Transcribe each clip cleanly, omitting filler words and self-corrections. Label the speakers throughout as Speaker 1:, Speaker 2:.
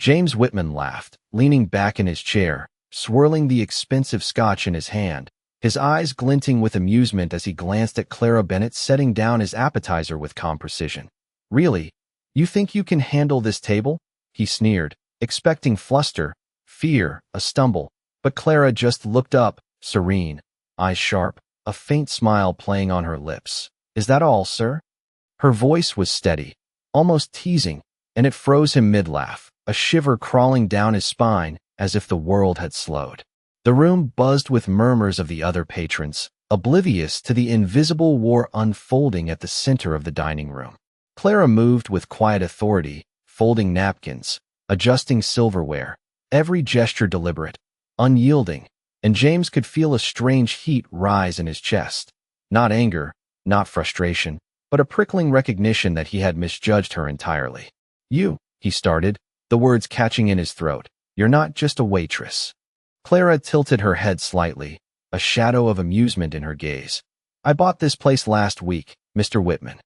Speaker 1: James Whitman laughed, leaning back in his chair, swirling the expensive scotch in his hand, his eyes glinting with amusement as he glanced at Clara Bennett setting down his appetizer with calm precision. "Really? You think you can handle this table?" he sneered, expecting fluster, fear, a stumble, but Clara just looked up, serene, eyes sharp, a faint smile playing on her lips. "Is that all, sir?" Her voice was steady, almost teasing, and it froze him mid-laugh, a shiver crawling down his spine as if the world had slowed. The room buzzed with murmurs of the other patrons, oblivious to the invisible war unfolding at the center of the dining room. Clara moved with quiet authority, folding napkins, adjusting silverware, every gesture deliberate, unyielding, and James could feel a strange heat rise in his chest. Not anger, not frustration, but a prickling recognition that he had misjudged her entirely. "You," he started, the words catching in his throat. "You're not just a waitress." Clara tilted her head slightly, a shadow of amusement in her gaze. "I bought this place last week, Mr. Whitman."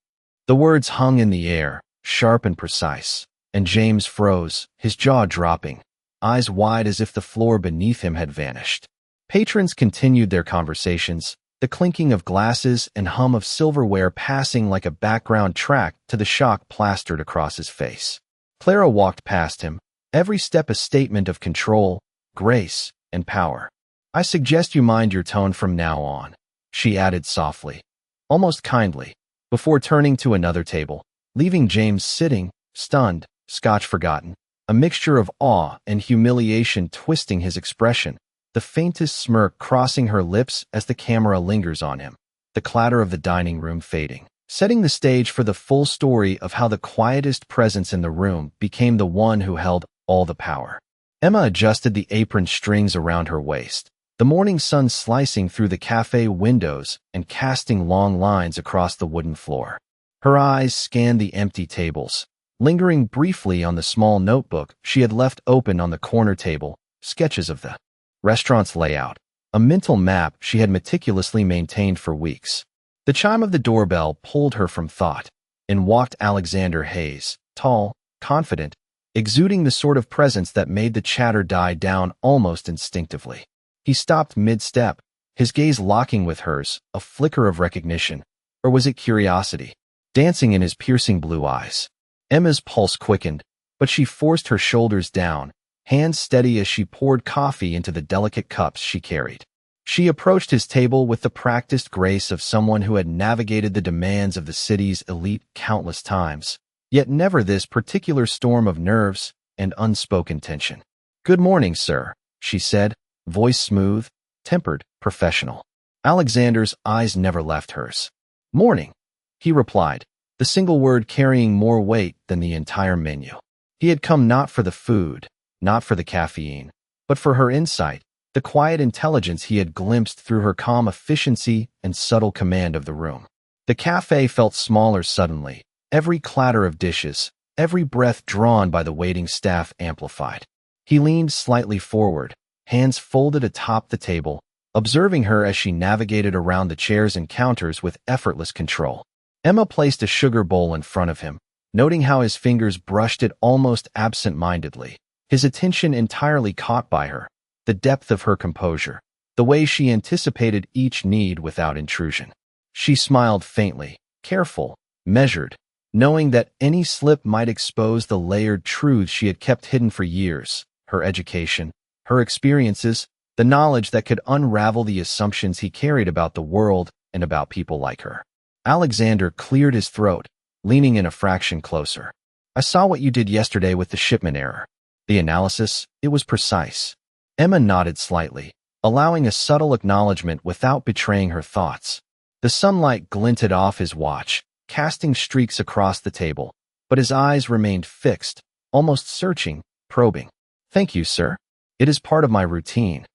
Speaker 1: The words hung in the air, sharp and precise, and James froze, his jaw dropping, eyes wide as if the floor beneath him had vanished. Patrons continued their conversations, the clinking of glasses and hum of silverware passing like a background track to the shock plastered across his face. Clara walked past him, every step a statement of control, grace, and power. "I suggest you mind your tone from now on," she added softly, almost kindly, before turning to another table, leaving James sitting, stunned, scotch forgotten, a mixture of awe and humiliation twisting his expression, the faintest smirk crossing her lips as the camera lingers on him, the clatter of the dining room fading, setting the stage for the full story of how the quietest presence in the room became the one who held all the power. Emma adjusted the apron strings around her waist, the morning sun slicing through the café windows and casting long lines across the wooden floor. Her eyes scanned the empty tables, lingering briefly on the small notebook she had left open on the corner table, sketches of the restaurant's layout, a mental map she had meticulously maintained for weeks. The chime of the doorbell pulled her from thought, and walked Alexander Hayes, tall, confident, exuding the sort of presence that made the chatter die down almost instinctively. He stopped mid-step, his gaze locking with hers, a flicker of recognition, or was it curiosity, dancing in his piercing blue eyes. Emma's pulse quickened, but she forced her shoulders down, hands steady as she poured coffee into the delicate cups she carried. She approached his table with the practiced grace of someone who had navigated the demands of the city's elite countless times, yet never this particular storm of nerves and unspoken tension. "Good morning, sir," she said, voice smooth, tempered, professional. Alexander's eyes never left hers. "Morning," he replied, the single word carrying more weight than the entire menu. He had come not for the food, not for the caffeine, but for her insight, the quiet intelligence he had glimpsed through her calm efficiency and subtle command of the room. The cafe felt smaller suddenly, every clatter of dishes, every breath drawn by the waiting staff amplified. He leaned slightly forward, hands folded atop the table, observing her as she navigated around the chairs and counters with effortless control. Emma placed a sugar bowl in front of him, noting how his fingers brushed it almost absent-mindedly, his attention entirely caught by her, the depth of her composure, the way she anticipated each need without intrusion. She smiled faintly, careful, measured, knowing that any slip might expose the layered truths she had kept hidden for years, her education, her experiences, the knowledge that could unravel the assumptions he carried about the world and about people like her. Alexander cleared his throat, leaning in a fraction closer. "I saw what you did yesterday with the shipment error. The analysis, it was precise." Emma nodded slightly, allowing a subtle acknowledgement without betraying her thoughts. The sunlight glinted off his watch, casting streaks across the table, but his eyes remained fixed, almost searching, probing. "Thank you, sir. It is part of my routine,"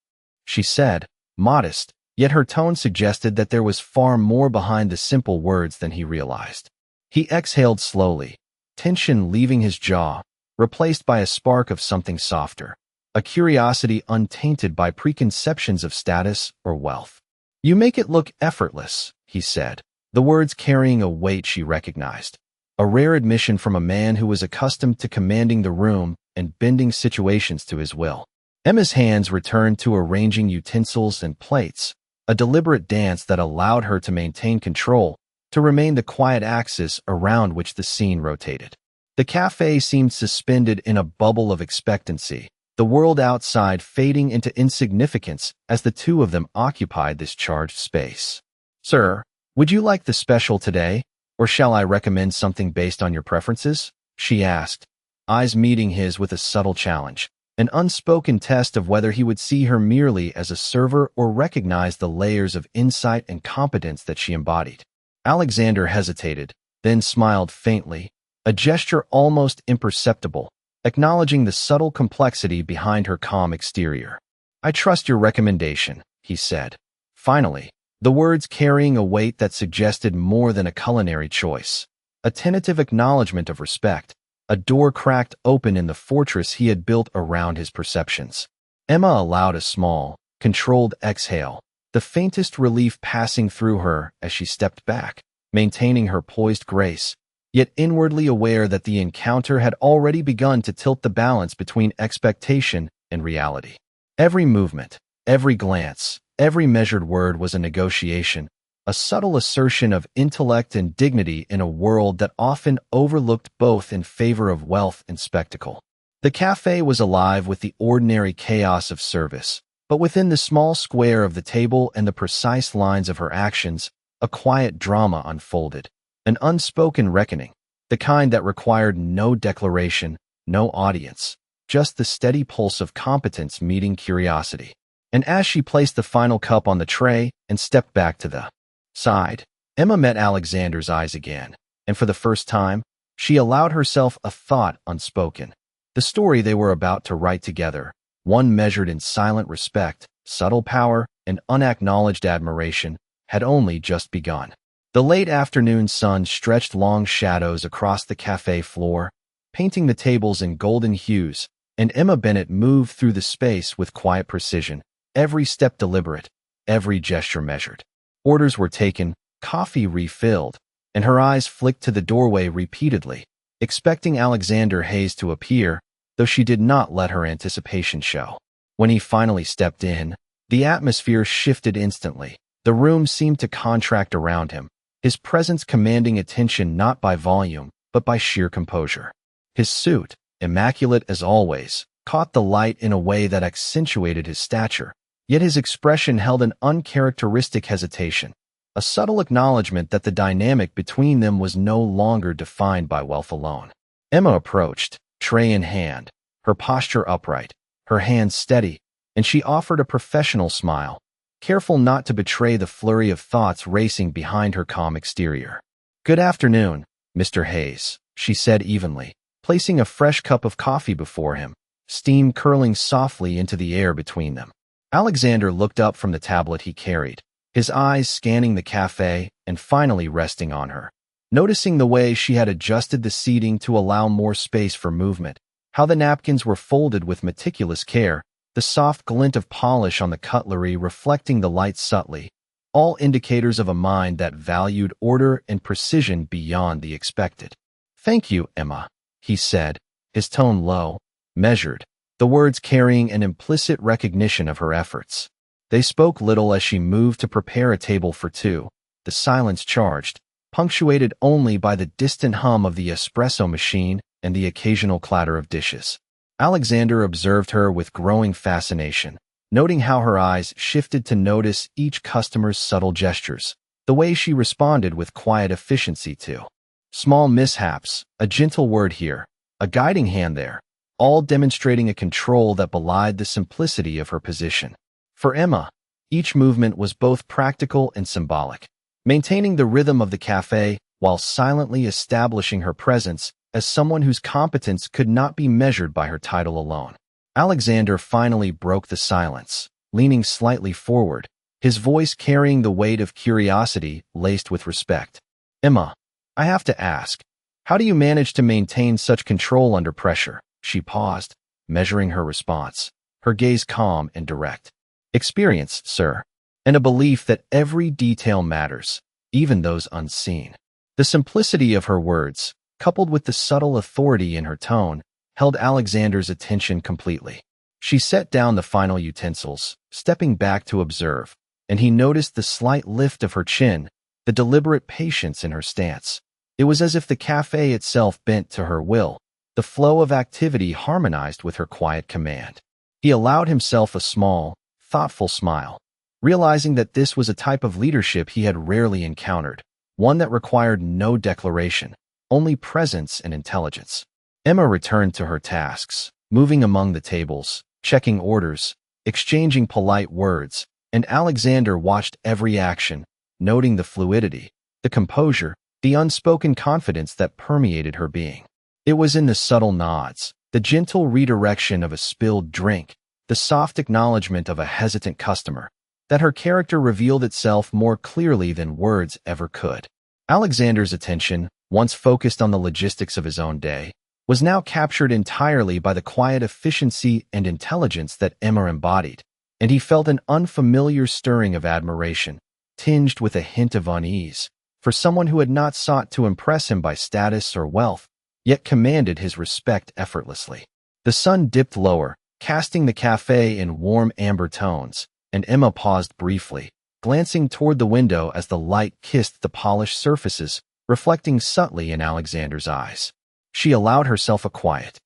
Speaker 1: she said, modest, yet her tone suggested that there was far more behind the simple words than he realized. He exhaled slowly, tension leaving his jaw, replaced by a spark of something softer, a curiosity untainted by preconceptions of status or wealth. "You make it look effortless," he said, the words carrying a weight she recognized, a rare admission from a man who was accustomed to commanding the room and bending situations to his will. Emma's hands returned to arranging utensils and plates, a deliberate dance that allowed her to maintain control, to remain the quiet axis around which the scene rotated. The cafe seemed suspended in a bubble of expectancy, the world outside fading into insignificance as the two of them occupied this charged space. "Sir, would you like the special today, or shall I recommend something based on your preferences?" she asked, eyes meeting his with a subtle challenge, an unspoken test of whether he would see her merely as a server or recognize the layers of insight and competence that she embodied. Alexander hesitated, then smiled faintly, a gesture almost imperceptible, acknowledging the subtle complexity behind her calm exterior. "I trust your recommendation," he said. Finally, the words carrying a weight that suggested more than a culinary choice. A tentative acknowledgement of respect, a door cracked open in the fortress he had built around his perceptions. Emma allowed a small, controlled exhale, the faintest relief passing through her as she stepped back, maintaining her poised grace, yet inwardly aware that the encounter had already begun to tilt the balance between expectation and reality. Every movement, every glance, every measured word was a negotiation, a subtle assertion of intellect and dignity in a world that often overlooked both in favor of wealth and spectacle. The cafe was alive with the ordinary chaos of service, but within the small square of the table and the precise lines of her actions, a quiet drama unfolded, an unspoken reckoning, the kind that required no declaration, no audience, just the steady pulse of competence meeting curiosity. And as she placed the final cup on the tray and stepped back to the side, Emma met Alexander's eyes again, and for the first time, she allowed herself a thought unspoken. The story they were about to write together, one measured in silent respect, subtle power, and unacknowledged admiration, had only just begun. The late afternoon sun stretched long shadows across the cafe floor, painting the tables in golden hues, and Emma Bennett moved through the space with quiet precision, every step deliberate, every gesture measured. Orders were taken, coffee refilled, and her eyes flicked to the doorway repeatedly, expecting Alexander Hayes to appear, though she did not let her anticipation show. When he finally stepped in, the atmosphere shifted instantly. The room seemed to contract around him, his presence commanding attention not by volume, but by sheer composure. His suit, immaculate as always, caught the light in a way that accentuated his stature, yet his expression held an uncharacteristic hesitation, a subtle acknowledgement that the dynamic between them was no longer defined by wealth alone. Emma approached, tray in hand, her posture upright, her hands steady, and she offered a professional smile, careful not to betray the flurry of thoughts racing behind her calm exterior. "Good afternoon, Mr. Hayes," she said evenly, placing a fresh cup of coffee before him, steam curling softly into the air between them. Alexander looked up from the tablet he carried, his eyes scanning the cafe and finally resting on her. Noticing the way she had adjusted the seating to allow more space for movement, how the napkins were folded with meticulous care, the soft glint of polish on the cutlery reflecting the light subtly, all indicators of a mind that valued order and precision beyond the expected. "Thank you, Emma," he said, his tone low, measured, the words carrying an implicit recognition of her efforts. They spoke little as she moved to prepare a table for two, the silence charged, punctuated only by the distant hum of the espresso machine and the occasional clatter of dishes. Alexander observed her with growing fascination, noting how her eyes shifted to notice each customer's subtle gestures, the way she responded with quiet efficiency to small mishaps, a gentle word here, a guiding hand there, all demonstrating a control that belied the simplicity of her position. For Emma, each movement was both practical and symbolic, maintaining the rhythm of the cafe while silently establishing her presence as someone whose competence could not be measured by her title alone. Alexander finally broke the silence, leaning slightly forward, his voice carrying the weight of curiosity laced with respect. "Emma, I have to ask, how do you manage to maintain such control under pressure?" She paused, measuring her response, her gaze calm and direct. "Experience, sir, and a belief that every detail matters, even those unseen." The simplicity of her words, coupled with the subtle authority in her tone, held Alexander's attention completely. She set down the final utensils, stepping back to observe, and he noticed the slight lift of her chin, the deliberate patience in her stance. It was as if the cafe itself bent to her will. The flow of activity harmonized with her quiet command. He allowed himself a small, thoughtful smile, realizing that this was a type of leadership he had rarely encountered, one that required no declaration, only presence and intelligence. Emma returned to her tasks, moving among the tables, checking orders, exchanging polite words, and Alexander watched every action, noting the fluidity, the composure, the unspoken confidence that permeated her being. It was in the subtle nods, the gentle redirection of a spilled drink, the soft acknowledgement of a hesitant customer, that her character revealed itself more clearly than words ever could. Alexander's attention, once focused on the logistics of his own day, was now captured entirely by the quiet efficiency and intelligence that Emma embodied, and he felt an unfamiliar stirring of admiration, tinged with a hint of unease, for someone who had not sought to impress him by status or wealth, yet commanded his respect effortlessly. The sun dipped lower, casting the cafe in warm amber tones, and Emma paused briefly, glancing toward the window as the light kissed the polished surfaces, reflecting subtly in Alexander's eyes. She allowed herself a quiet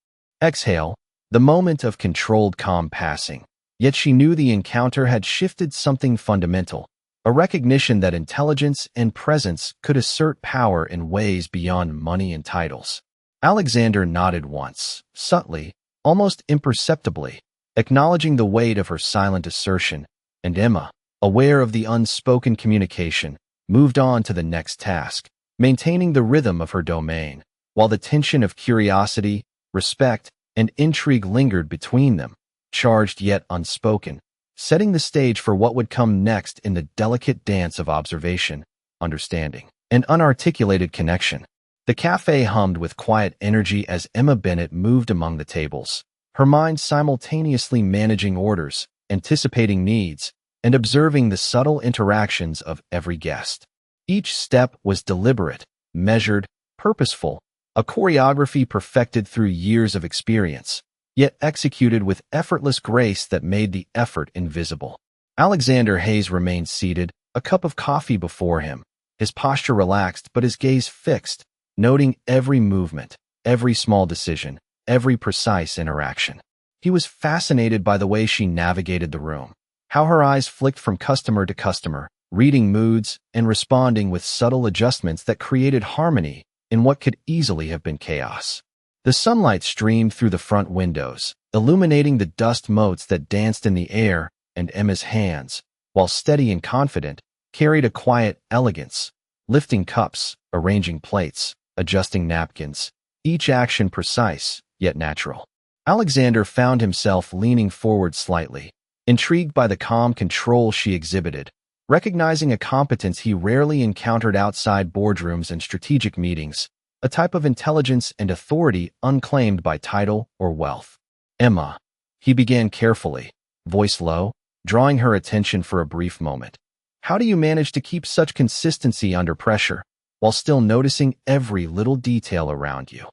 Speaker 1: exhale, the moment of controlled calm passing, yet she knew the encounter had shifted something fundamental, a recognition that intelligence and presence could assert power in ways beyond money and titles. Alexander nodded once, subtly, almost imperceptibly, acknowledging the weight of her silent assertion, and Emma, aware of the unspoken communication, moved on to the next task, maintaining the rhythm of her domain, while the tension of curiosity, respect, and intrigue lingered between them, charged yet unspoken, setting the stage for what would come next in the delicate dance of observation, understanding, and unarticulated connection. The cafe hummed with quiet energy as Emma Bennett moved among the tables, her mind simultaneously managing orders, anticipating needs, and observing the subtle interactions of every guest. Each step was deliberate, measured, purposeful, a choreography perfected through years of experience, yet executed with effortless grace that made the effort invisible. Alexander Hayes remained seated, a cup of coffee before him, his posture relaxed but his gaze fixed, noting every movement, every small decision, every precise interaction. He was fascinated by the way she navigated the room, how her eyes flicked from customer to customer, reading moods and responding with subtle adjustments that created harmony in what could easily have been chaos. The sunlight streamed through the front windows, illuminating the dust motes that danced in the air, and Emma's hands, while steady and confident, carried a quiet elegance, lifting cups, arranging plates, adjusting napkins, each action precise, yet natural. Alexander found himself leaning forward slightly, intrigued by the calm control she exhibited, recognizing a competence he rarely encountered outside boardrooms and strategic meetings, a type of intelligence and authority unclaimed by title or wealth. Emma, he began carefully, voice low, drawing her attention for a brief moment. How do you manage to keep such consistency under pressure, while still noticing every little detail around you?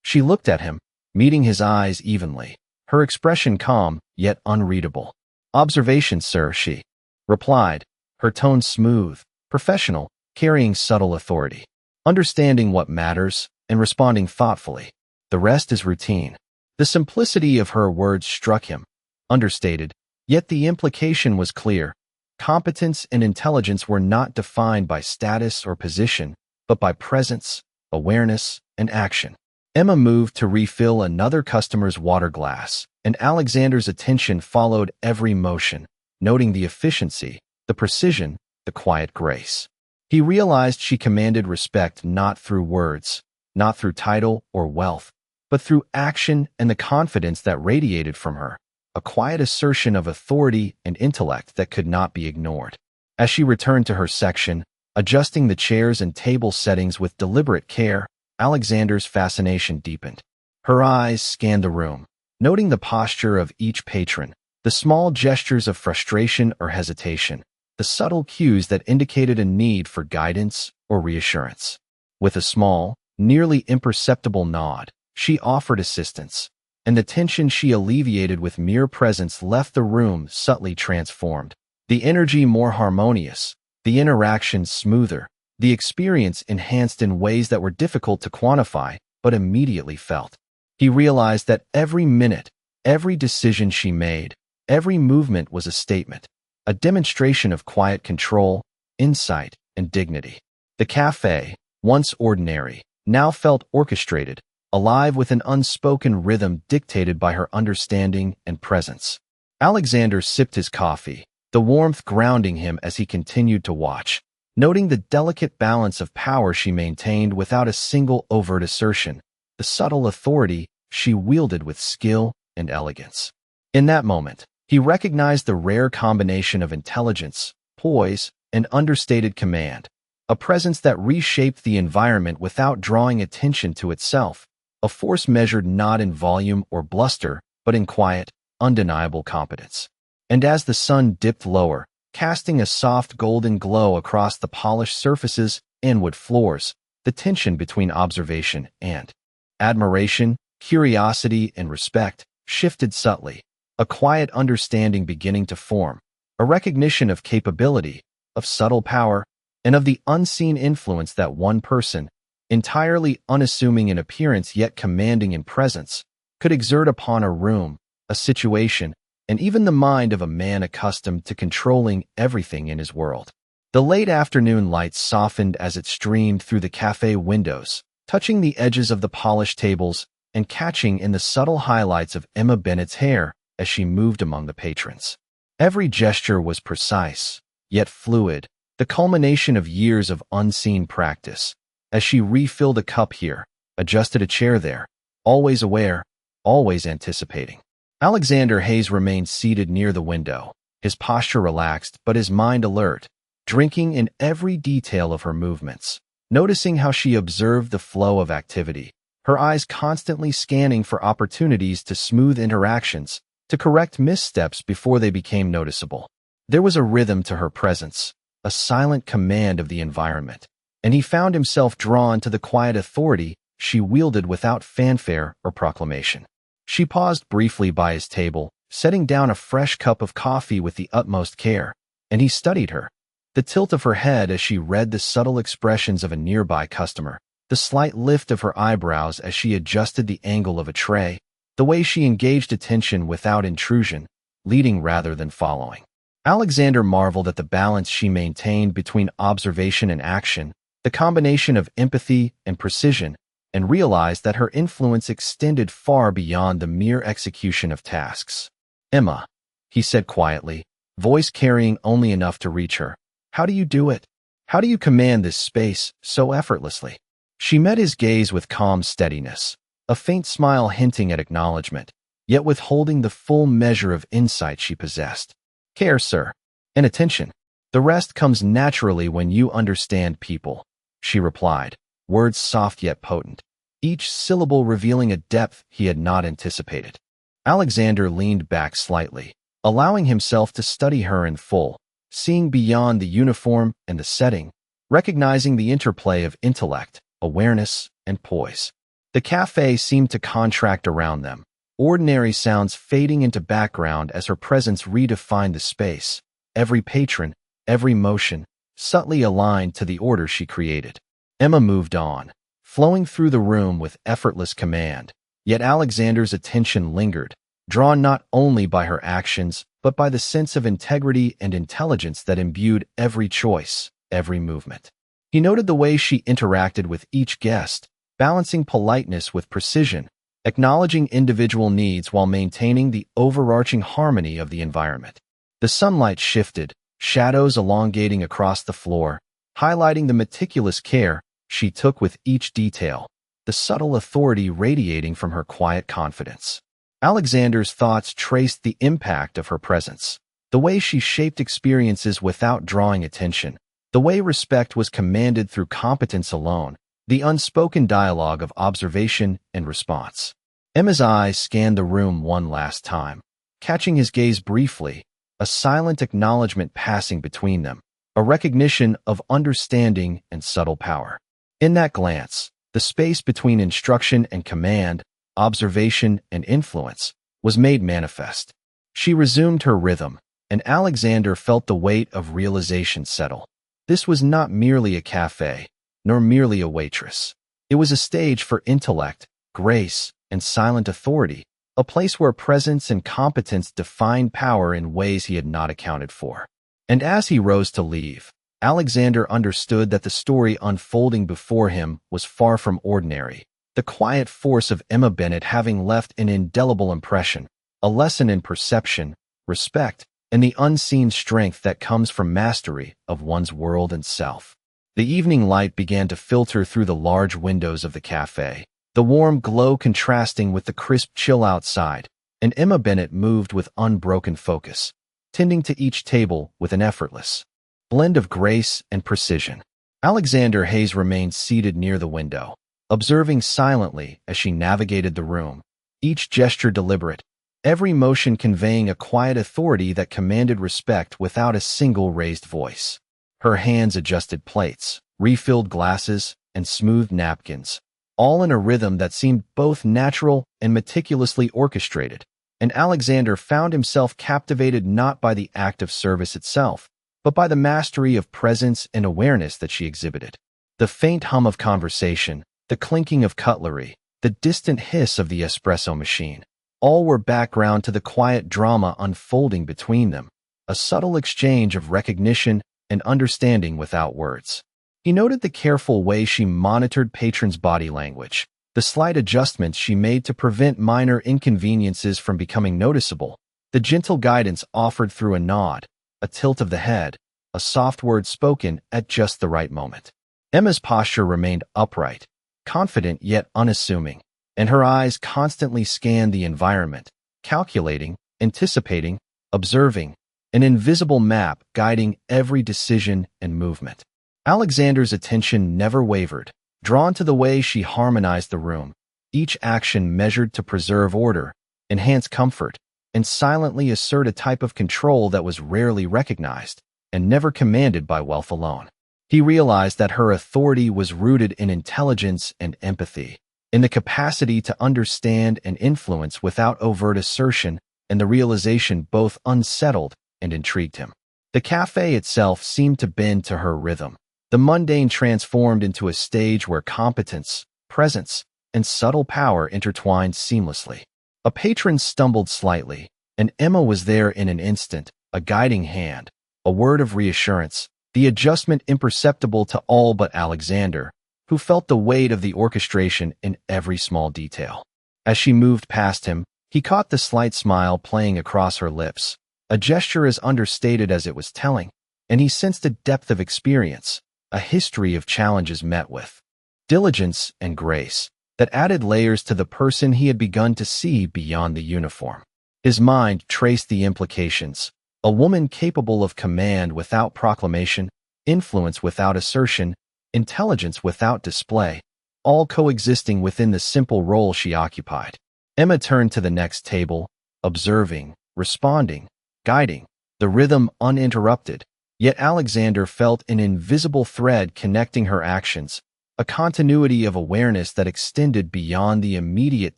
Speaker 1: She looked at him, meeting his eyes evenly, her expression calm, yet unreadable. Observation, sir, she replied, her tone smooth, professional, carrying subtle authority. Understanding what matters and responding thoughtfully. The rest is routine. The simplicity of her words struck him, understated, yet the implication was clear. Competence and intelligence were not defined by status or position, but by presence, awareness, and action. Emma moved to refill another customer's water glass, and Alexander's attention followed every motion, noting the efficiency, the precision, the quiet grace. He realized she commanded respect not through words, not through title or wealth, but through action and the confidence that radiated from her, a quiet assertion of authority and intellect that could not be ignored. As she returned to her section, adjusting the chairs and table settings with deliberate care, Alexander's fascination deepened. Her eyes scanned the room, noting the posture of each patron, the small gestures of frustration or hesitation, the subtle cues that indicated a need for guidance or reassurance. With a small, nearly imperceptible nod, She offered assistance, and the tension she alleviated with mere presence left the room subtly transformed. The energy more harmonious, the interactions smoother, the experience enhanced in ways that were difficult to quantify but immediately felt. He realized that every minute, every decision she made, every movement was a statement, a demonstration of quiet control, insight, and dignity. The café, once ordinary, now felt orchestrated, alive with an unspoken rhythm dictated by her understanding and presence. Alexander sipped his coffee, the warmth grounding him as he continued to watch, noting the delicate balance of power she maintained without a single overt assertion, the subtle authority she wielded with skill and elegance. In that moment, he recognized the rare combination of intelligence, poise, and understated command, a presence that reshaped the environment without drawing attention to itself, a force measured not in volume or bluster, but in quiet, undeniable competence. And as the sun dipped lower, casting a soft golden glow across the polished surfaces and wood floors, the tension between observation and admiration, curiosity, and respect shifted subtly, a quiet understanding beginning to form, a recognition of capability, of subtle power, and of the unseen influence that one person, entirely unassuming in appearance yet commanding in presence, could exert upon a room, a situation, and even the mind of a man accustomed to controlling everything in his world. The late afternoon light softened as it streamed through the cafe windows, touching the edges of the polished tables and catching in the subtle highlights of Emma Bennett's hair as she moved among the patrons. Every gesture was precise, yet fluid, the culmination of years of unseen practice. As she refilled a cup here, adjusted a chair there, always aware, always anticipating. Alexander Hayes remained seated near the window, his posture relaxed but his mind alert, drinking in every detail of her movements, noticing how she observed the flow of activity, her eyes constantly scanning for opportunities to smooth interactions, to correct missteps before they became noticeable. There was a rhythm to her presence, a silent command of the environment, and he found himself drawn to the quiet authority she wielded without fanfare or proclamation. She paused briefly by his table, setting down a fresh cup of coffee with the utmost care, and he studied her, the tilt of her head as she read the subtle expressions of a nearby customer, the slight lift of her eyebrows as she adjusted the angle of a tray, the way she engaged attention without intrusion, leading rather than following. Alexander marveled at the balance she maintained between observation and action, the combination of empathy and precision, and realized that her influence extended far beyond the mere execution of tasks. "Emma," he said quietly, voice carrying only enough to reach her, "how do you do it? How do you command this space so effortlessly?" She met his gaze with calm steadiness, a faint smile hinting at acknowledgement, yet withholding the full measure of insight she possessed. "Care, sir, and attention. The rest comes naturally when you understand people," she replied, words soft yet potent, each syllable revealing a depth he had not anticipated. Alexander leaned back slightly, allowing himself to study her in full, seeing beyond the uniform and the setting, recognizing the interplay of intellect, awareness, and poise. The cafe seemed to contract around them, ordinary sounds fading into background as her presence redefined the space, every patron, every motion, subtly aligned to the order she created. Emma moved on, flowing through the room with effortless command, yet Alexander's attention lingered, drawn not only by her actions, but by the sense of integrity and intelligence that imbued every choice, every movement. He noted the way she interacted with each guest, balancing politeness with precision, acknowledging individual needs while maintaining the overarching harmony of the environment. The sunlight shifted, shadows elongating across the floor, highlighting the meticulous care she took with each detail, the subtle authority radiating from her quiet confidence. Alexander's thoughts traced the impact of her presence, the way she shaped experiences without drawing attention, the way respect was commanded through competence alone, the unspoken dialogue of observation and response. Emma's eyes scanned the room one last time, catching his gaze briefly, a silent acknowledgement passing between them, a recognition of understanding and subtle power. In that glance, the space between instruction and command observation, and influence, was made manifest. She resumed her rhythm, and Alexander felt the weight of realization settle. This was not merely a café, nor merely a waitress. It was a stage for intellect, grace, and silent authority, a place where presence and competence defined power in ways he had not accounted for. And as he rose to leave, Alexander understood that the story unfolding before him was far from ordinary, the quiet force of Emma Bennett having left an indelible impression, a lesson in perception, respect, and the unseen strength that comes from mastery of one's world and self. The evening light began to filter through the large windows of the cafe, the warm glow contrasting with the crisp chill outside, and Emma Bennett moved with unbroken focus, tending to each table with an effortless blend of grace and precision. Alexander Hayes remained seated near the window, observing silently as she navigated the room, each gesture deliberate, every motion conveying a quiet authority that commanded respect without a single raised voice. Her hands adjusted plates, refilled glasses, and smoothed napkins, all in a rhythm that seemed both natural and meticulously orchestrated, and Alexander found himself captivated not by the act of service itself, but by the mastery of presence and awareness that she exhibited. The faint hum of conversation, the clinking of cutlery, the distant hiss of the espresso machine, all were background to the quiet drama unfolding between them, a subtle exchange of recognition and understanding without words. He noted the careful way she monitored patrons' body language, the slight adjustments she made to prevent minor inconveniences from becoming noticeable, the gentle guidance offered through a nod, a tilt of the head, a soft word spoken at just the right moment. Emma's posture remained upright, confident yet unassuming, and her eyes constantly scanned the environment, calculating, anticipating, observing, an invisible map guiding every decision and movement. Alexander's attention never wavered, drawn to the way she harmonized the room, each action measured to preserve order, enhance comfort, and silently assert a type of control that was rarely recognized and never commanded by wealth alone. He realized that her authority was rooted in intelligence and empathy, in the capacity to understand and influence without overt assertion, and the realization both unsettled and intrigued him. The cafe itself seemed to bend to her rhythm, the mundane transformed into a stage where competence, presence, and subtle power intertwined seamlessly. A patron stumbled slightly, and Emma was there in an instant, a guiding hand, a word of reassurance, the adjustment imperceptible to all but Alexander, who felt the weight of the orchestration in every small detail. As she moved past him, he caught the slight smile playing across her lips, a gesture as understated as it was telling, and he sensed a depth of experience, a history of challenges met with diligence and grace that added layers to the person he had begun to see beyond the uniform. His mind traced the implications, a woman capable of command without proclamation, influence without assertion, intelligence without display, all coexisting within the simple role she occupied. Emma turned to the next table, observing, responding, guiding, the rhythm uninterrupted, yet Alexander felt an invisible thread connecting her actions, a continuity of awareness that extended beyond the immediate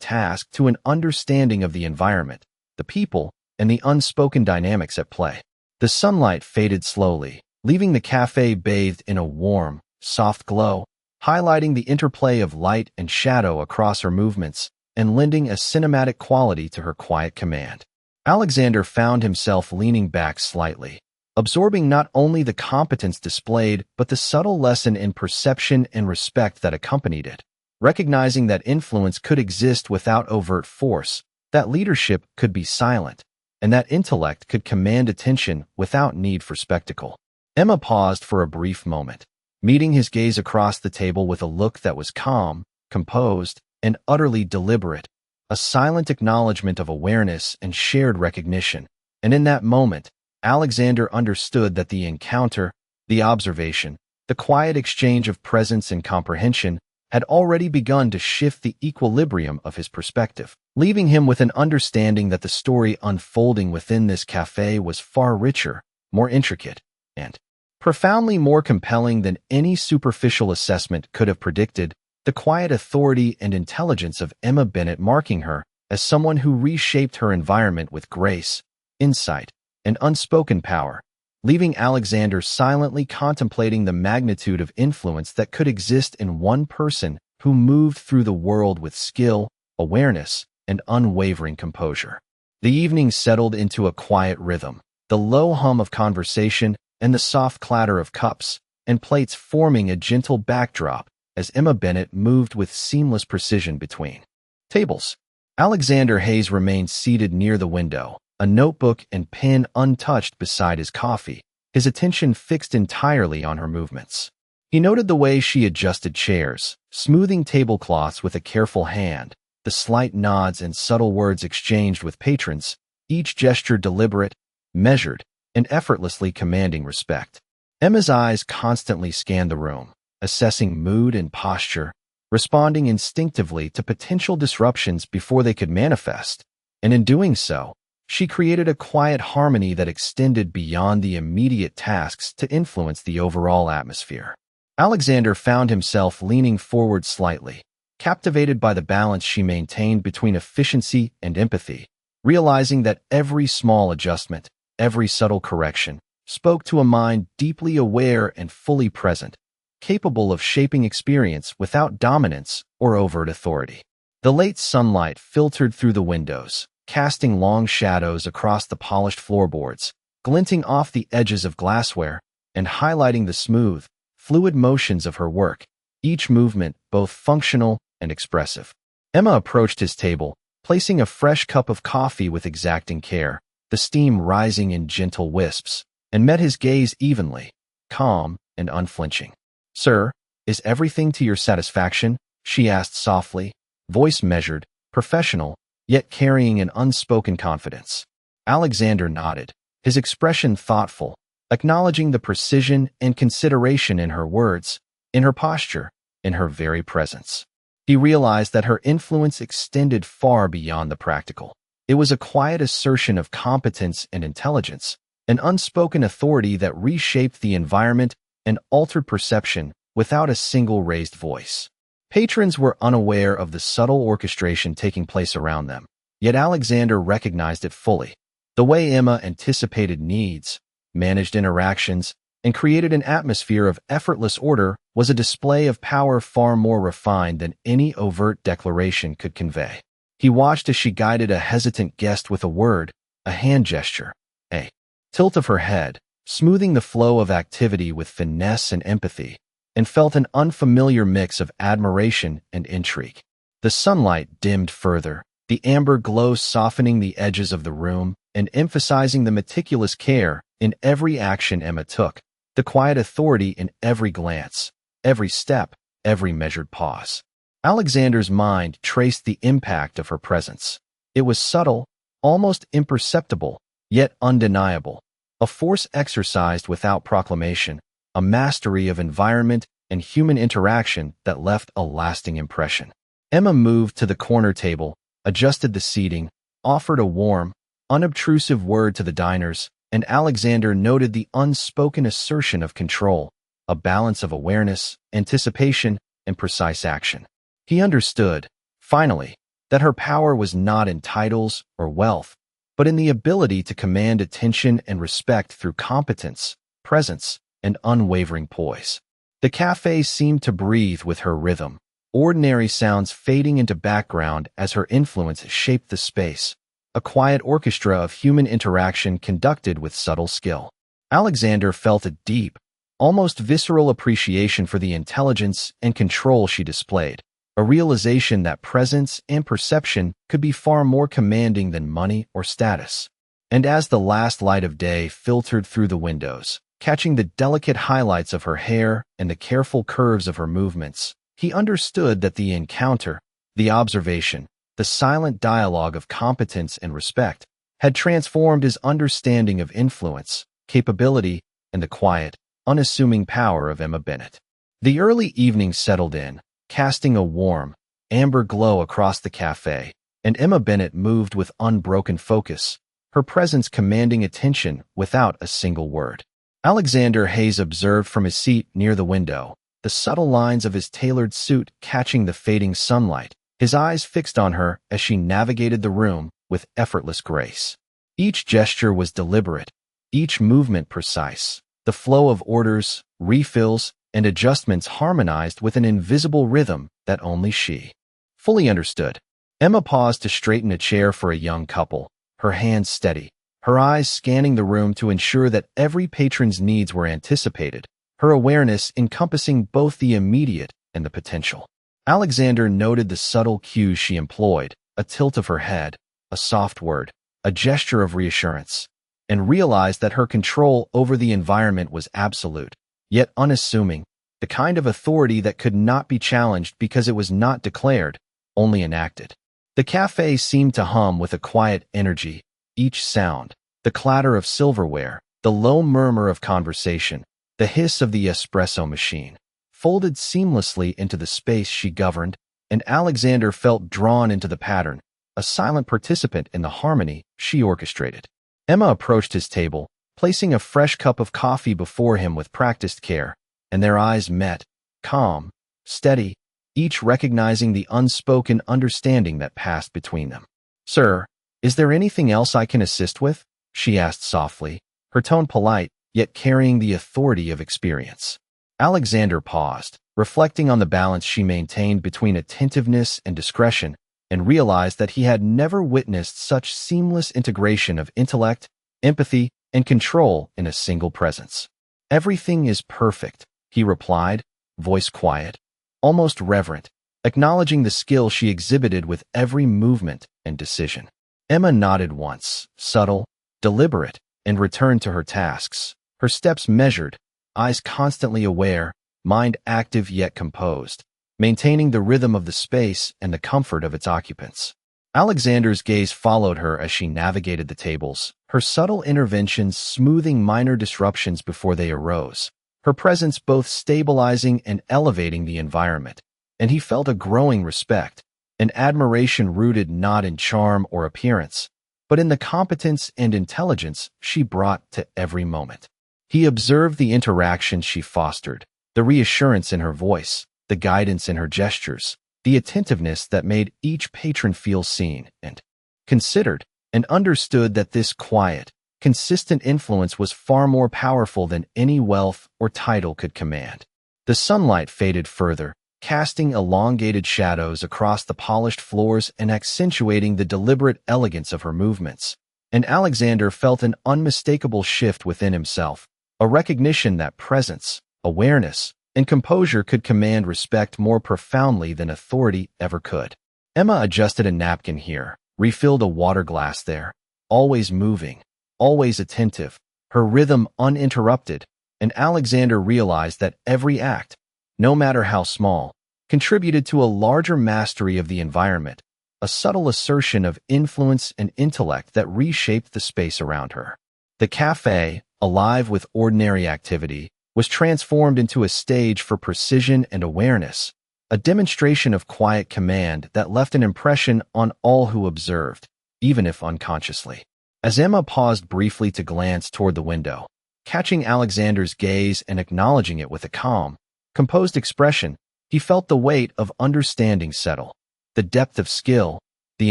Speaker 1: task to an understanding of the environment, the people, and the unspoken dynamics at play. The sunlight faded slowly, leaving the cafe bathed in a warm, soft glow, highlighting the interplay of light and shadow across her movements and lending a cinematic quality to her quiet command. Alexander found himself leaning back slightly, absorbing not only the competence displayed but the subtle lesson in perception and respect that accompanied it, recognizing that influence could exist without overt force, that leadership could be silent, and that intellect could command attention without need for spectacle. Emma paused for a brief moment, meeting his gaze across the table with a look that was calm, composed, and utterly deliberate, a silent acknowledgement of awareness and shared recognition. And in that moment, Alexander understood that the encounter, the observation, the quiet exchange of presence and comprehension had already begun to shift the equilibrium of his perspective, leaving him with an understanding that the story unfolding within this cafe was far richer, more intricate, and profoundly more compelling than any superficial assessment could have predicted. the quiet authority and intelligence of Emma Bennett marking her as someone who reshaped her environment with grace, insight, and unspoken power, leaving Alexander silently contemplating the magnitude of influence that could exist in one person who moved through the world with skill, awareness, and unwavering composure. The evening settled into a quiet rhythm, the low hum of conversation and the soft clatter of cups and plates forming a gentle backdrop as Emma Bennett moved with seamless precision between tables. Alexander Hayes remained seated near the window, a notebook and pen untouched beside his coffee, his attention fixed entirely on her movements. He noted the way she adjusted chairs, smoothing tablecloths with a careful hand, the slight nods and subtle words exchanged with patrons, each gesture deliberate, measured, and effortlessly commanding respect. Emma's eyes constantly scanned the room, assessing mood and posture, responding instinctively to potential disruptions before they could manifest, and in doing so, she created a quiet harmony that extended beyond the immediate tasks to influence the overall atmosphere. Alexander found himself leaning forward slightly, captivated by the balance she maintained between efficiency and empathy, realizing that every small adjustment, every subtle correction, spoke to a mind deeply aware and fully present, capable of shaping experience without dominance or overt authority. The late sunlight filtered through the windows, casting long shadows across the polished floorboards, glinting off the edges of glassware and highlighting the smooth, fluid motions of her work, each movement both functional and expressive. Emma approached his table, placing a fresh cup of coffee with exacting care, the steam rising in gentle wisps, and met his gaze evenly, calm and unflinching. "Sir, is everything to your satisfaction?" she asked softly, voice measured, professional, yet carrying an unspoken confidence. Alexander nodded, his expression thoughtful, acknowledging the precision and consideration in her words, in her posture, in her very presence. He realized that her influence extended far beyond the practical. It was a quiet assertion of competence and intelligence, an unspoken authority that reshaped the environment and altered perception without a single raised voice. Patrons were unaware of the subtle orchestration taking place around them, yet Alexander recognized it fully. The way Emma anticipated needs, managed interactions, and created an atmosphere of effortless order was a display of power far more refined than any overt declaration could convey. He watched as she guided a hesitant guest with a word, a hand gesture, a tilt of her head, smoothing the flow of activity with finesse and empathy, and felt an unfamiliar mix of admiration and intrigue. The sunlight dimmed further, the amber glow softening the edges of the room and emphasizing the meticulous care in every action Emma took, the quiet authority in every glance, every step, every measured pause. Alexander's mind traced the impact of her presence. It was subtle, almost imperceptible, yet undeniable, a force exercised without proclamation, a mastery of environment and human interaction that left a lasting impression. Emma moved to the corner table, adjusted the seating, offered a warm, unobtrusive word to the diners, and Alexander noted the unspoken assertion of control, a balance of awareness, anticipation, and precise action. He understood, finally, that her power was not in titles or wealth, but in the ability to command attention and respect through competence, presence, and unwavering poise. The café seemed to breathe with her rhythm, ordinary sounds fading into background as her influence shaped the space, a quiet orchestra of human interaction conducted with subtle skill. Alexander felt a deep, almost visceral appreciation for the intelligence and control she displayed, a realization that presence and perception could be far more commanding than money or status. And as the last light of day filtered through the windows, catching the delicate highlights of her hair and the careful curves of her movements, he understood that the encounter, the observation, the silent dialogue of competence and respect had transformed his understanding of influence, capability, and the quiet, unassuming power of Emma Bennett. The early evening settled in, casting a warm, amber glow across the café, and Emma Bennett moved with unbroken focus, her presence commanding attention without a single word. Alexander Hayes observed from his seat near the window, the subtle lines of his tailored suit catching the fading sunlight, his eyes fixed on her as she navigated the room with effortless grace. Each gesture was deliberate, each movement precise. The flow of orders, refills, and adjustments harmonized with an invisible rhythm that only she fully understood. Emma paused to straighten a chair for a young couple, her hands steady, her eyes scanning the room to ensure that every patron's needs were anticipated, her awareness encompassing both the immediate and the potential. Alexander noted the subtle cues she employed, a tilt of her head, a soft word, a gesture of reassurance, and realized that her control over the environment was absolute, yet unassuming, the kind of authority that could not be challenged because it was not declared, only enacted. The cafe seemed to hum with a quiet energy, each sound, the clatter of silverware, the low murmur of conversation, the hiss of the espresso machine, folded seamlessly into the space she governed, and Alexander felt drawn into the pattern, a silent participant in the harmony she orchestrated. Emma approached his table, placing a fresh cup of coffee before him with practiced care, and their eyes met, calm, steady, each recognizing the unspoken understanding that passed between them. "Sir, is there anything else I can assist with?" she asked softly, her tone polite, yet carrying the authority of experience. Alexander paused, reflecting on the balance she maintained between attentiveness and discretion, and realized that he had never witnessed such seamless integration of intellect, empathy, and control in a single presence. "Everything is perfect," he replied, voice quiet, almost reverent, acknowledging the skill she exhibited with every movement and decision. Emma nodded once, subtle, deliberate, and returned to her tasks, her steps measured, eyes constantly aware, mind active yet composed, maintaining the rhythm of the space and the comfort of its occupants. Alexander's gaze followed her as she navigated the tables, her subtle interventions smoothing minor disruptions before they arose, her presence both stabilizing and elevating the environment, and he felt a growing respect, an admiration rooted not in charm or appearance, but in the competence and intelligence she brought to every moment. He observed the interactions she fostered, the reassurance in her voice, the guidance in her gestures, the attentiveness that made each patron feel seen and considered, and understood that this quiet, consistent influence was far more powerful than any wealth or title could command. The sunlight faded further, casting elongated shadows across the polished floors and accentuating the deliberate elegance of her movements, and Alexander felt an unmistakable shift within himself, a recognition that presence, awareness, and composure could command respect more profoundly than authority ever could. Emma adjusted a napkin here, refilled a water glass there, always moving, always attentive, her rhythm uninterrupted, and Alexander realized that every act, no matter how small, contributed to a larger mastery of the environment, a subtle assertion of influence and intellect that reshaped the space around her. The cafe, alive with ordinary activity, was transformed into a stage for precision and awareness, a demonstration of quiet command that left an impression on all who observed, even if unconsciously. As Emma paused briefly to glance toward the window, catching Alexander's gaze and acknowledging it with a calm, composed expression, he felt the weight of understanding settle. The depth of skill, the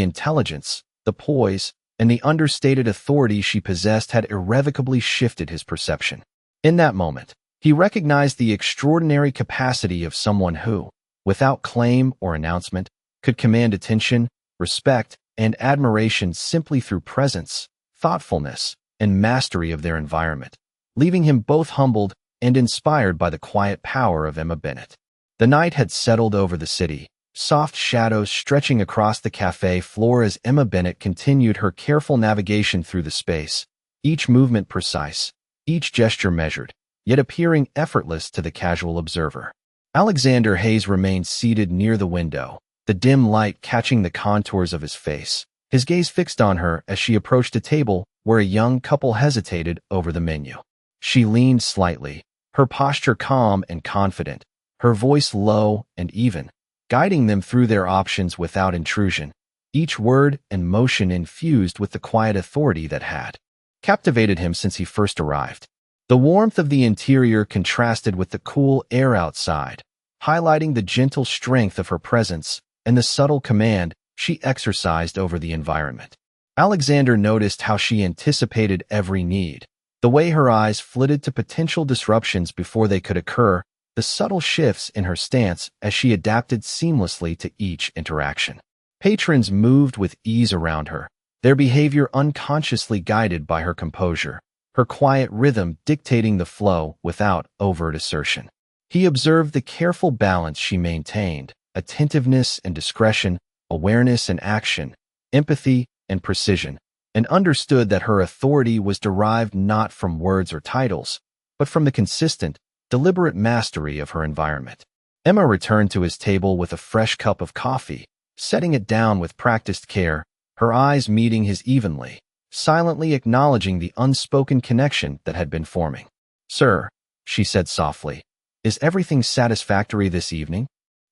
Speaker 1: intelligence, the poise, and the understated authority she possessed had irrevocably shifted his perception. In that moment, he recognized the extraordinary capacity of someone who, without claim or announcement, could command attention, respect, and admiration simply through presence, thoughtfulness, and mastery of their environment, leaving him both humbled and inspired by the quiet power of Emma Bennett. The night had settled over the city, soft shadows stretching across the cafe floor as Emma Bennett continued her careful navigation through the space, each movement precise, each gesture measured, yet appearing effortless to the casual observer. Alexander Hayes remained seated near the window, the dim light catching the contours of his face, his gaze fixed on her as she approached a table where a young couple hesitated over the menu. She leaned slightly, her posture calm and confident, her voice low and even, guiding them through their options without intrusion, each word and motion infused with the quiet authority that had captivated him since he first arrived. The warmth of the interior contrasted with the cool air outside, highlighting the gentle strength of her presence and the subtle command she exercised over the environment. Alexander noticed how she anticipated every need, the way her eyes flitted to potential disruptions before they could occur, the subtle shifts in her stance as she adapted seamlessly to each interaction. Patrons moved with ease around her, their behavior unconsciously guided by her composure, her quiet rhythm dictating the flow without overt assertion. He observed the careful balance she maintained, attentiveness and discretion, awareness and action, empathy and precision, and understood that her authority was derived not from words or titles, but from the consistent, deliberate mastery of her environment. Emma returned to his table with a fresh cup of coffee, setting it down with practiced care, her eyes meeting his evenly, silently acknowledging the unspoken connection that had been forming. "Sir," she said softly, "is everything satisfactory this evening?"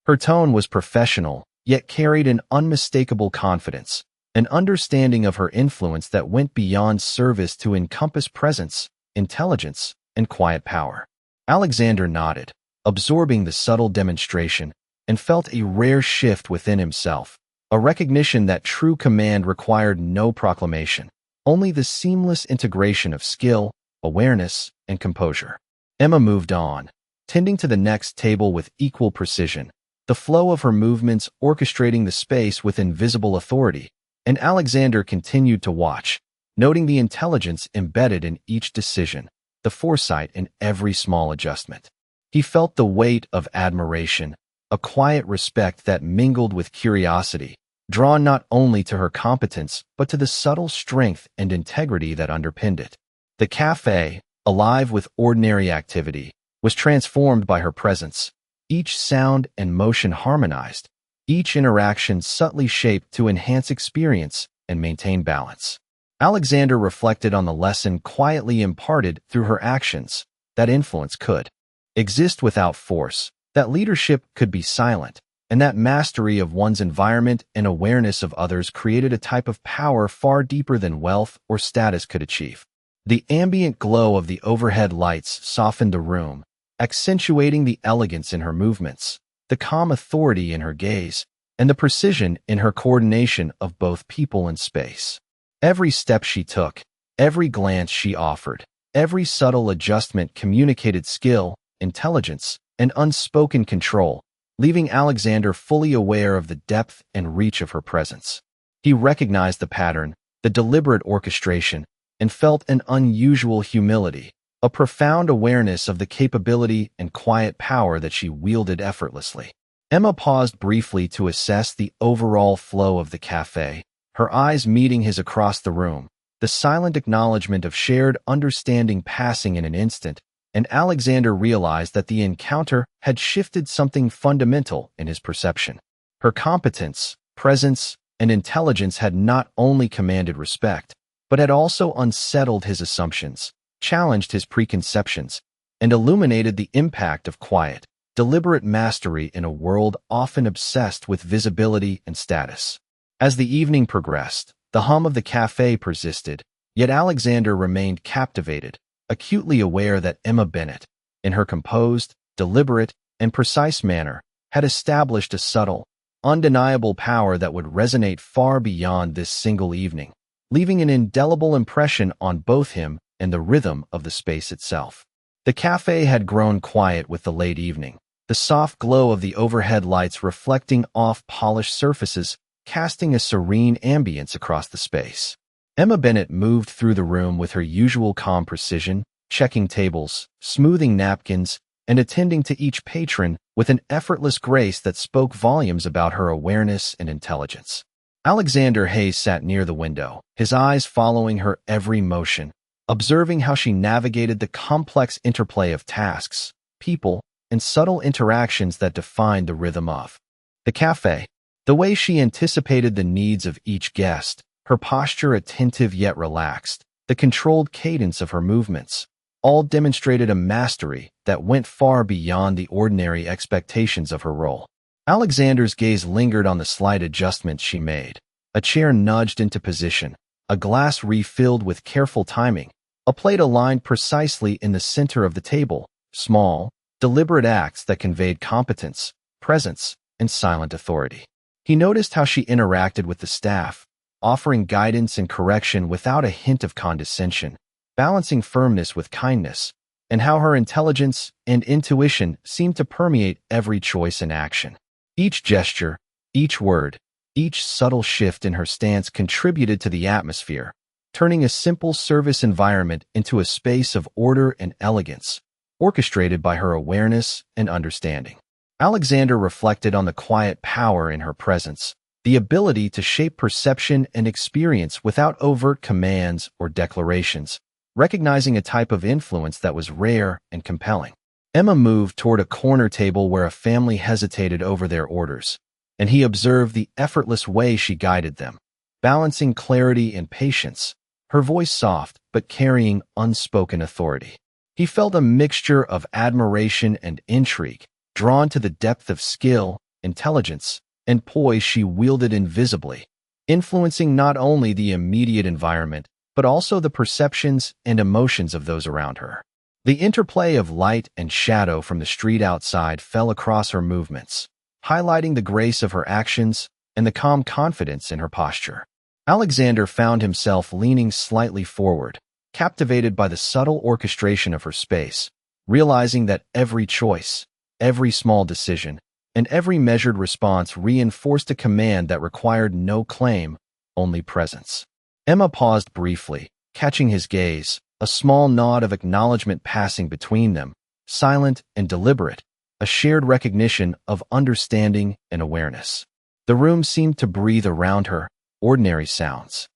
Speaker 1: Her tone was professional, yet carried an unmistakable confidence, an understanding of her influence that went beyond service to encompass presence, intelligence, and quiet power. Alexander nodded, absorbing the subtle demonstration, and felt a rare shift within himself, a recognition that true command required no proclamation, only the seamless integration of skill, awareness, and composure. Emma moved on, tending to the next table with equal precision, the flow of her movements orchestrating the space with invisible authority, and Alexander continued to watch, noting the intelligence embedded in each decision, the foresight in every small adjustment. He felt the weight of admiration, a quiet respect that mingled with curiosity, drawn not only to her competence but to the subtle strength and integrity that underpinned it. The café, alive with ordinary activity, was transformed by her presence, each sound and motion harmonized, each interaction subtly shaped to enhance experience and maintain balance. Alexander reflected on the lesson quietly imparted through her actions, that influence could exist without force, that leadership could be silent, and that mastery of one's environment and awareness of others created a type of power far deeper than wealth or status could achieve. The ambient glow of the overhead lights softened the room, accentuating the elegance in her movements, the calm authority in her gaze, and the precision in her coordination of both people and space. Every step she took, every glance she offered, every subtle adjustment communicated skill, intelligence, and unspoken control, leaving Alexander fully aware of the depth and reach of her presence. He recognized the pattern, the deliberate orchestration, and felt an unusual humility, a profound awareness of the capability and quiet power that she wielded effortlessly. Emma paused briefly to assess the overall flow of the café, her eyes meeting his across the room, the silent acknowledgement of shared understanding passing in an instant, and Alexander realized that the encounter had shifted something fundamental in his perception. Her competence, presence, and intelligence had not only commanded respect, but had also unsettled his assumptions, challenged his preconceptions, and illuminated the impact of quiet, deliberate mastery in a world often obsessed with visibility and status. As the evening progressed, the hum of the café persisted, yet Alexander remained captivated, acutely aware that Emma Bennett, in her composed, deliberate, and precise manner, had established a subtle, undeniable power that would resonate far beyond this single evening, leaving an indelible impression on both him and the rhythm of the space itself. The café had grown quiet with the late evening, the soft glow of the overhead lights reflecting off polished surfaces, casting a serene ambience across the space. Emma Bennett moved through the room with her usual calm precision, checking tables, smoothing napkins, and attending to each patron with an effortless grace that spoke volumes about her awareness and intelligence. Alexander Hayes sat near the window, his eyes following her every motion, observing how she navigated the complex interplay of tasks, people, and subtle interactions that defined the rhythm of the café. The way she anticipated the needs of each guest, her posture attentive yet relaxed, the controlled cadence of her movements, all demonstrated a mastery that went far beyond the ordinary expectations of her role. Alexander's gaze lingered on the slight adjustments she made. A chair nudged into position, a glass refilled with careful timing, a plate aligned precisely in the center of the table, small, deliberate acts that conveyed competence, presence, and silent authority. He noticed how she interacted with the staff, offering guidance and correction without a hint of condescension, balancing firmness with kindness, and how her intelligence and intuition seemed to permeate every choice and action. Each gesture, each word, each subtle shift in her stance contributed to the atmosphere, turning a simple service environment into a space of order and elegance, orchestrated by her awareness and understanding. Alexander reflected on the quiet power in her presence, the ability to shape perception and experience without overt commands or declarations, recognizing a type of influence that was rare and compelling. Emma moved toward a corner table where a family hesitated over their orders, and he observed the effortless way she guided them, balancing clarity and patience, her voice soft but carrying unspoken authority. He felt a mixture of admiration and intrigue, drawn to the depth of skill, intelligence, and poise she wielded invisibly, influencing not only the immediate environment, but also the perceptions and emotions of those around her. The interplay of light and shadow from the street outside fell across her movements, highlighting the grace of her actions and the calm confidence in her posture. Alexander found himself leaning slightly forward, captivated by the subtle orchestration of her space, realizing that every choice, every small decision, and every measured response reinforced a command that required no claim, only presence. Emma paused briefly, catching his gaze, a small nod of acknowledgement passing between them, silent and deliberate, a shared recognition of understanding and awareness. The room seemed to breathe around her, ordinary sounds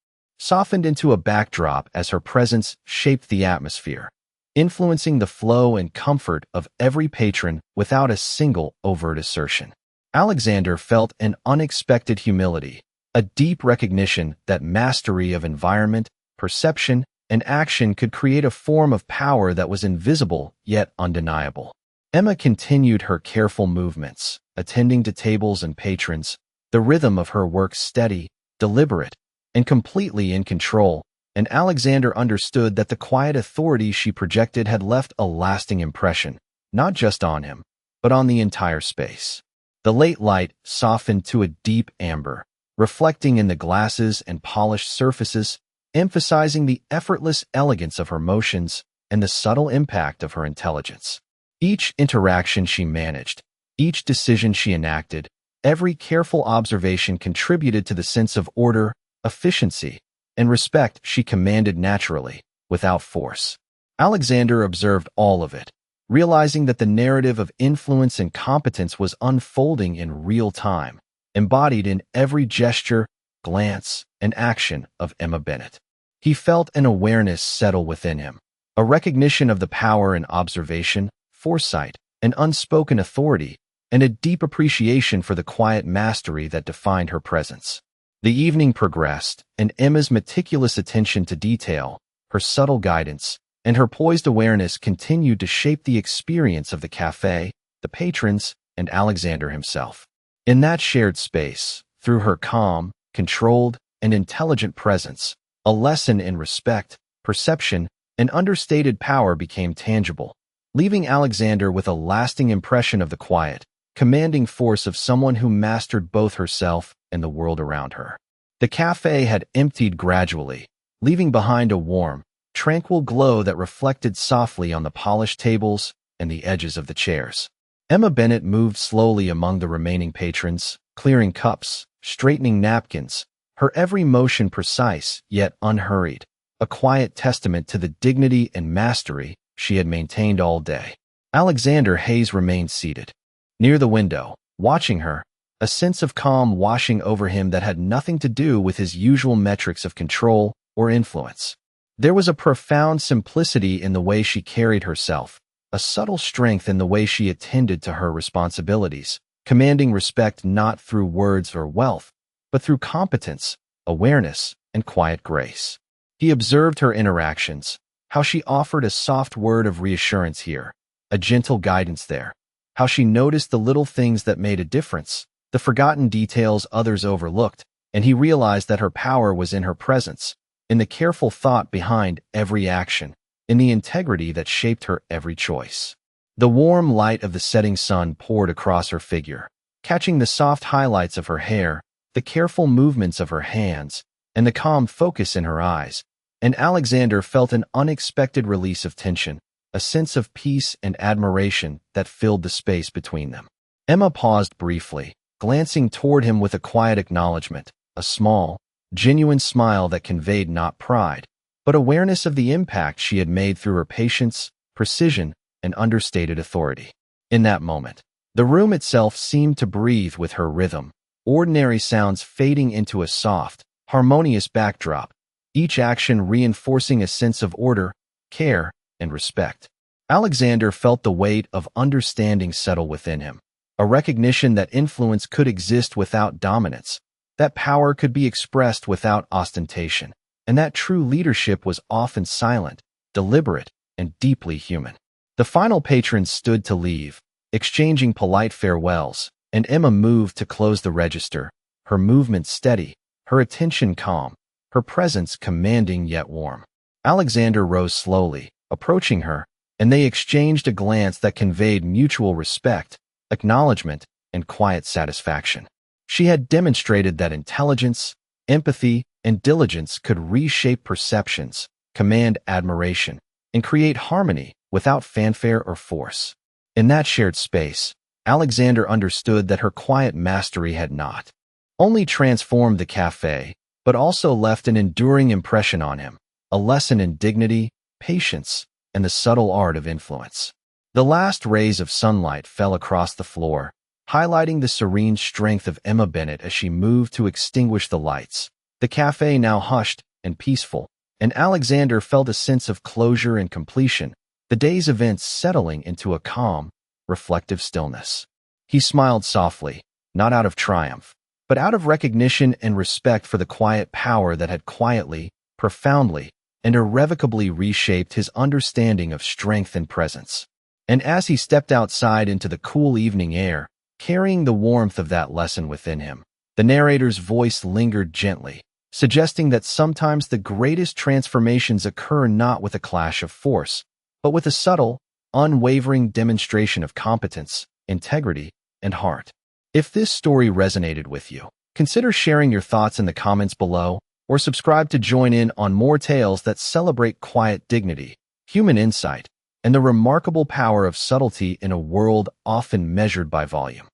Speaker 1: softened into a backdrop as her presence shaped the atmosphere, influencing the flow and comfort of every patron without a single overt assertion. Alexander felt an unexpected humility, a deep recognition that mastery of environment, perception, and action could create a form of power that was invisible yet undeniable. Emma continued her careful movements, attending to tables and patrons, the rhythm of her work steady, deliberate, and completely in control, and Alexander understood that the quiet authority she projected had left a lasting impression, not just on him, but on the entire space. The late light softened to a deep amber, reflecting in the glasses and polished surfaces, emphasizing the effortless elegance of her motions and the subtle impact of her intelligence. Each interaction she managed, each decision she enacted, every careful observation contributed to the sense of order, efficiency, and respect she commanded naturally, without force. Alexander observed all of it, realizing that the narrative of influence and competence was unfolding in real time, embodied in every gesture, glance, and action of Emma Bennett. He felt an awareness settle within him, a recognition of the power in observation, foresight, and unspoken authority, and a deep appreciation for the quiet mastery that defined her presence. The evening progressed, and Emma's meticulous attention to detail, her subtle guidance, and her poised awareness continued to shape the experience of the café, the patrons, and Alexander himself. In that shared space, through her calm, controlled, and intelligent presence, a lesson in respect, perception, and understated power became tangible, leaving Alexander with a lasting impression of the quiet, commanding force of someone who mastered both herself and the world around her. The café had emptied gradually, leaving behind a warm, tranquil glow that reflected softly on the polished tables and the edges of the chairs. Emma Bennett moved slowly among the remaining patrons, clearing cups, straightening napkins, her every motion precise yet unhurried, a quiet testament to the dignity and mastery she had maintained all day. Alexander Hayes remained seated, near the window, watching her, a sense of calm washing over him that had nothing to do with his usual metrics of control or influence. There was a profound simplicity in the way she carried herself, a subtle strength in the way she attended to her responsibilities, commanding respect not through words or wealth, but through competence, awareness, and quiet grace. He observed her interactions, how she offered a soft word of reassurance here, a gentle guidance there, how she noticed the little things that made a difference, the forgotten details others overlooked, and he realized that her power was in her presence, in the careful thought behind every action, in the integrity that shaped her every choice. The warm light of the setting sun poured across her figure, catching the soft highlights of her hair, the careful movements of her hands, and the calm focus in her eyes, and Alexander felt an unexpected release of tension, a sense of peace and admiration that filled the space between them. Emma paused briefly, glancing toward him with a quiet acknowledgement, a small, genuine smile that conveyed not pride, but awareness of the impact she had made through her patience, precision, and understated authority. In that moment, the room itself seemed to breathe with her rhythm, ordinary sounds fading into a soft, harmonious backdrop, each action reinforcing a sense of order, care, and respect. Alexander felt the weight of understanding settle within him, a recognition that influence could exist without dominance, that power could be expressed without ostentation, and that true leadership was often silent, deliberate, and deeply human. The final patrons stood to leave, exchanging polite farewells, and Emma moved to close the register, her movement steady, her attention calm, her presence commanding yet warm. Alexander rose slowly, approaching her, and they exchanged a glance that conveyed mutual respect, acknowledgement, and quiet satisfaction. She had demonstrated that intelligence, empathy, and diligence could reshape perceptions, command admiration, and create harmony without fanfare or force. In that shared space, Alexander understood that her quiet mastery had not only transformed the café, but also left an enduring impression on him, a lesson in dignity, patience, and the subtle art of influence. The last rays of sunlight fell across the floor, highlighting the serene strength of Emma Bennett as she moved to extinguish the lights. The café now hushed and peaceful, and Alexander felt a sense of closure and completion, the day's events settling into a calm, reflective stillness. He smiled softly, not out of triumph, but out of recognition and respect for the quiet power that had quietly, profoundly, and irrevocably reshaped his understanding of strength and presence. And as he stepped outside into the cool evening air, carrying the warmth of that lesson within him, the narrator's voice lingered gently, suggesting that sometimes the greatest transformations occur not with a clash of force, but with a subtle, unwavering demonstration of competence, integrity, and heart. If this story resonated with you, consider sharing your thoughts in the comments below, or subscribe to join in on more tales that celebrate quiet dignity, human insight, and the remarkable power of subtlety in a world often measured by volume.